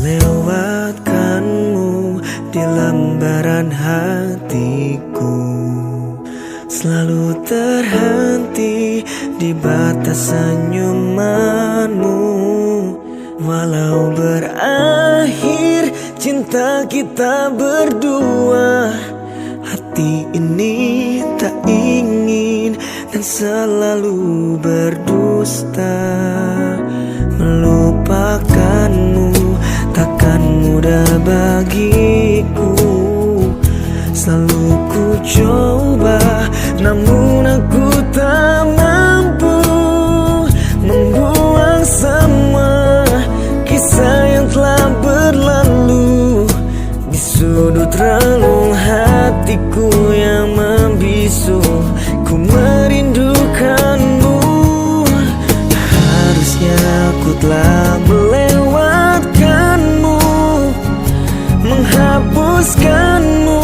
melewatkanmu di lembaran hatiku. Selalu terhenti di batas senyumanmu. Walau berakhir cinta kita berdua, hati ini tak ingin dan selalu berdusta. Melupakanmu takkan mudah bagiku. Selalu ku coba, namun aku tak mampu membuang semua kisah yang telah berlalu. Di sudut relung hatiku yang membisu, ku merindukanmu. Harusnya aku telah melewatkanmu, menghapuskanmu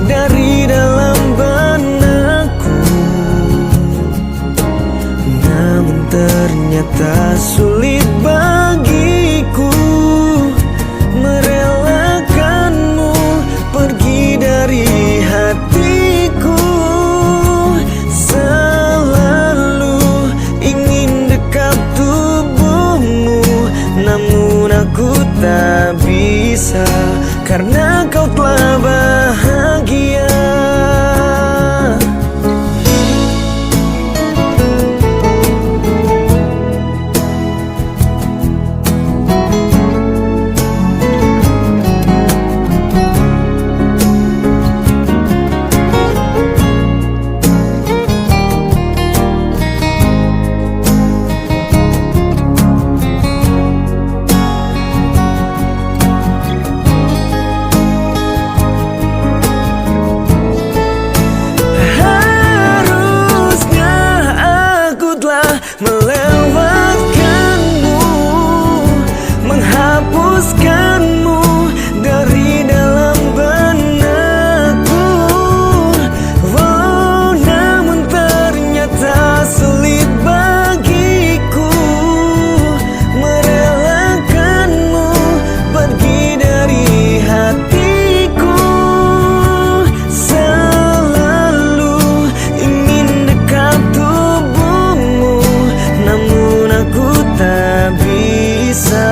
dari dalam benakku. Namun ternyata sulit bagiku merelakanmu pergi dari hatiku. Selalu ingin dekat tubuhmu, namun aku tak bisa karena kau telah bahagia. Melewatkanmu, menghapuskanmu dari dalam benakku. Oh, namun ternyata sulit bagiku merelakanmu pergi dari hatiku. Selalu ingin dekat tubuhmu, namun aku tak bisa.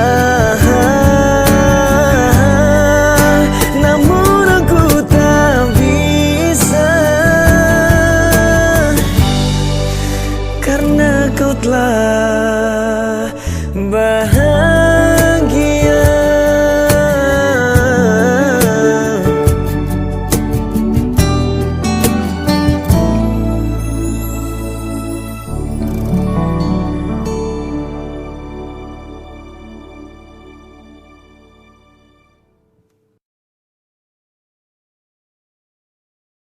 Namun aku tak bisa karena kau telah bahagia.